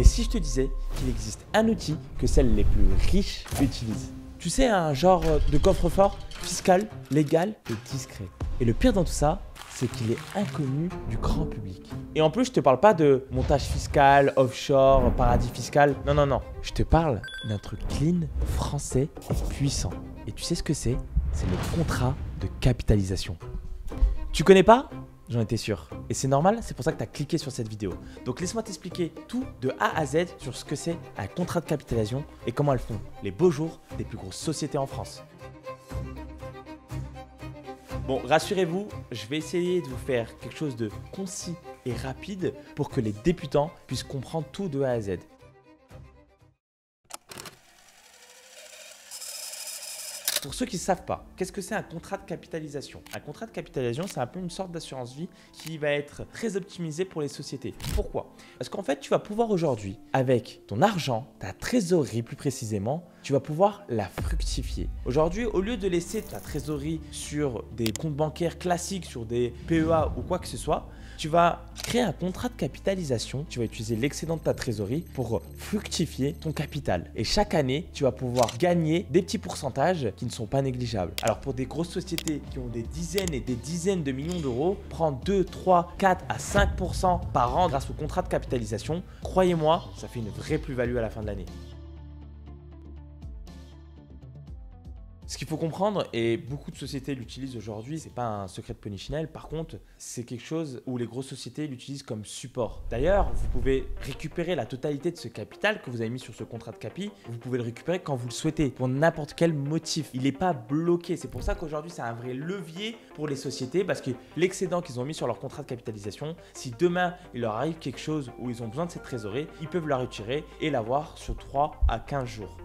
Mais si je te disais qu'il existe un outil que celles les plus riches utilisent? Tu sais, un genre de coffre-fort fiscal, légal et discret. Et le pire dans tout ça, c'est qu'il est inconnu du grand public. Et en plus, je te parle pas de montage fiscal, offshore, paradis fiscal. Non, non, non. Je te parle d'un truc clean, français et puissant. Et tu sais ce que c'est? C'est le contrat de capitalisation. Tu connais pas? J'en étais sûr. Et c'est normal, c'est pour ça que tu as cliqué sur cette vidéo. Donc laisse-moi t'expliquer tout de A à Z sur ce que c'est un contrat de capitalisation et comment elles font les beaux jours des plus grosses sociétés en France. Bon, rassurez-vous, je vais essayer de vous faire quelque chose de concis et rapide pour que les débutants puissent comprendre tout de A à Z. Pour ceux qui ne savent pas, qu'est-ce que c'est un contrat de capitalisation? Un contrat de capitalisation, c'est un peu une sorte d'assurance vie qui va être très optimisée pour les sociétés. Pourquoi? Parce qu'en fait, tu vas pouvoir aujourd'hui, avec ton argent, ta trésorerie plus précisément, tu vas pouvoir la fructifier. Aujourd'hui, au lieu de laisser ta trésorerie sur des comptes bancaires classiques, sur des PEA ou quoi que ce soit, tu vas créer un contrat de capitalisation. Tu vas utiliser l'excédent de ta trésorerie pour fructifier ton capital. Et chaque année, tu vas pouvoir gagner des petits pourcentages qui ne sont pas négligeables. Alors pour des grosses sociétés qui ont des dizaines et des dizaines de millions d'euros, prendre 2, 3, 4 à 5% par an grâce au contrat de capitalisation, croyez-moi, ça fait une vraie plus-value à la fin de l'année. Ce qu'il faut comprendre, et beaucoup de sociétés l'utilisent aujourd'hui, c'est pas un secret de Polichinelle, par contre, c'est quelque chose où les grosses sociétés l'utilisent comme support. D'ailleurs, vous pouvez récupérer la totalité de ce capital que vous avez mis sur ce contrat de capi, vous pouvez le récupérer quand vous le souhaitez, pour n'importe quel motif. Il n'est pas bloqué, c'est pour ça qu'aujourd'hui, c'est un vrai levier pour les sociétés, parce que l'excédent qu'ils ont mis sur leur contrat de capitalisation, si demain, il leur arrive quelque chose où ils ont besoin de cette trésorerie, ils peuvent la retirer et l'avoir sur 3 à 15 jours.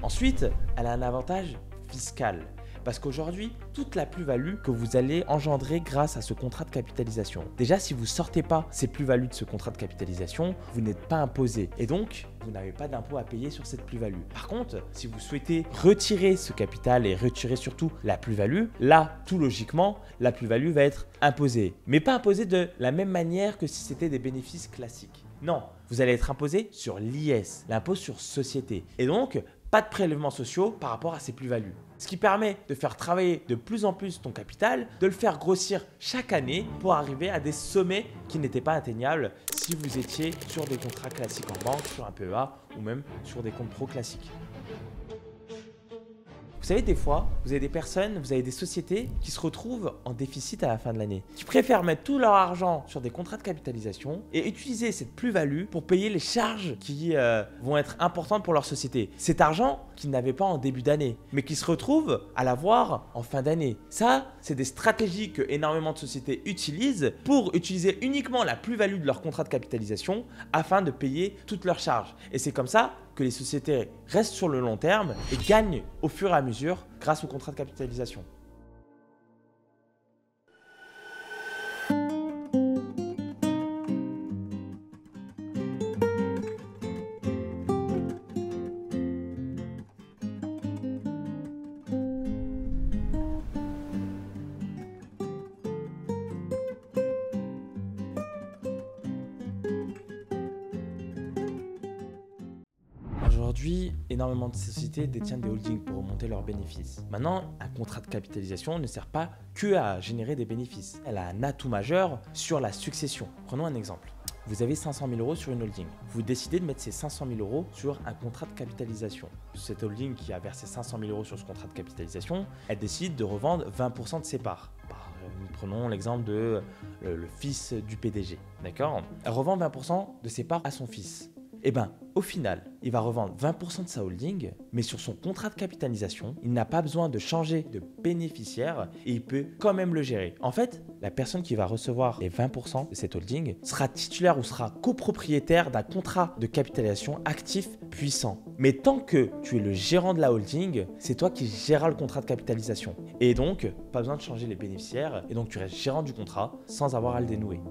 Ensuite, elle a un avantage fiscal. Parce qu'aujourd'hui, toute la plus-value que vous allez engendrer grâce à ce contrat de capitalisation. Déjà, si vous ne sortez pas ces plus-values de ce contrat de capitalisation, vous n'êtes pas imposé. Et donc, vous n'avez pas d'impôt à payer sur cette plus-value. Par contre, si vous souhaitez retirer ce capital et retirer surtout la plus-value, là, tout logiquement, la plus-value va être imposée. Mais pas imposée de la même manière que si c'était des bénéfices classiques. Non, vous allez être imposé sur l'IS, l'impôt sur société. Et donc, pas de prélèvements sociaux par rapport à ces plus-values. Ce qui permet de faire travailler de plus en plus ton capital, de le faire grossir chaque année pour arriver à des sommets qui n'étaient pas atteignables si vous étiez sur des contrats classiques en banque, sur un PEA ou même sur des comptes pro classiques. Vous savez, des fois, vous avez des personnes, vous avez des sociétés qui se retrouvent en déficit à la fin de l'année, qui préfèrent mettre tout leur argent sur des contrats de capitalisation et utiliser cette plus-value pour payer les charges qui vont être importantes pour leur société. Cet argent qu'ils n'avaient pas en début d'année, mais qui se retrouvent à l'avoir en fin d'année. Ça, c'est des stratégies que énormément de sociétés utilisent pour utiliser uniquement la plus-value de leur contrat de capitalisation afin de payer toutes leurs charges. Et c'est comme ça que les sociétés restent sur le long terme et gagnent au fur et à mesure grâce au contrat de capitalisation. Aujourd'hui, énormément de sociétés détiennent des holdings pour remonter leurs bénéfices. Maintenant, un contrat de capitalisation ne sert pas que à générer des bénéfices. Elle a un atout majeur sur la succession. Prenons un exemple. Vous avez 500 000 euros sur une holding. Vous décidez de mettre ces 500 000 euros sur un contrat de capitalisation. Cette holding qui a versé 500 000 euros sur ce contrat de capitalisation, elle décide de revendre 20% de ses parts. Prenons l'exemple de le fils du PDG. D'accord? Elle revend 20% de ses parts à son fils. Eh bien, au final, il va revendre 20% de sa holding, mais sur son contrat de capitalisation, il n'a pas besoin de changer de bénéficiaire et il peut quand même le gérer. En fait, la personne qui va recevoir les 20% de cette holding sera titulaire ou sera copropriétaire d'un contrat de capitalisation actif puissant. Mais tant que tu es le gérant de la holding, c'est toi qui géreras le contrat de capitalisation. Et donc, pas besoin de changer les bénéficiaires et donc tu restes gérant du contrat sans avoir à le dénouer.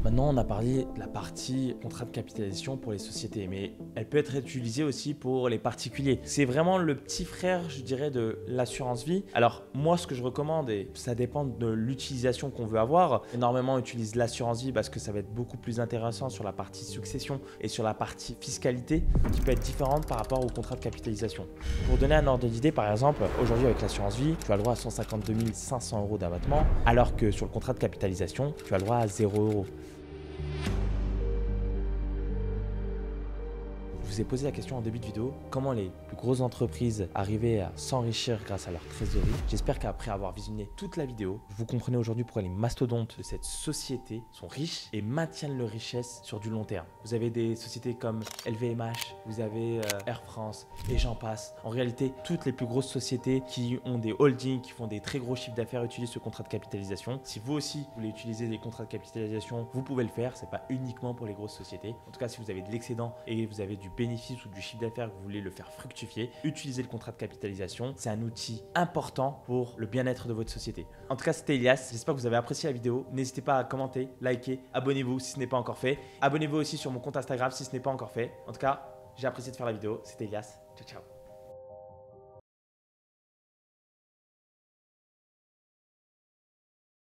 Maintenant, on a parlé de la partie contrat de capitalisation pour les sociétés, mais elle peut être utilisée aussi pour les particuliers. C'est vraiment le petit frère, je dirais, de l'assurance vie. Alors, moi, ce que je recommande, et ça dépend de l'utilisation qu'on veut avoir, énormément utilise l'assurance vie parce que ça va être beaucoup plus intéressant sur la partie succession et sur la partie fiscalité qui peut être différente par rapport au contrat de capitalisation. Pour donner un ordre d'idée, par exemple, aujourd'hui avec l'assurance vie, tu as le droit à 152 500 € d'abattement, alors que sur le contrat de capitalisation, tu as le droit à 0 €. Je vous ai posé la question en début de vidéo, comment les plus grosses entreprises arrivaient à s'enrichir grâce à leur trésorerie. J'espère qu'après avoir visionné toute la vidéo, vous comprenez aujourd'hui pourquoi les mastodontes de cette société sont riches et maintiennent leur richesse sur du long terme. Vous avez des sociétés comme LVMH, vous avez Air France et j'en passe. En réalité, toutes les plus grosses sociétés qui ont des holdings, qui font des très gros chiffres d'affaires utilisent ce contrat de capitalisation. Si vous aussi voulez utiliser des contrats de capitalisation, vous pouvez le faire. C'est pas uniquement pour les grosses sociétés. En tout cas, si vous avez de l'excédent et vous avez du bénéfice ou du chiffre d'affaires que vous voulez le faire fructifier, utilisez le contrat de capitalisation. C'est un outil important pour le bien-être de votre société. En tout cas, c'était Elias. J'espère que vous avez apprécié la vidéo. N'hésitez pas à commenter, liker, abonnez-vous si ce n'est pas encore fait. Abonnez-vous aussi sur mon compte Instagram si ce n'est pas encore fait. En tout cas, j'ai apprécié de faire la vidéo. C'était Elias. Ciao, ciao.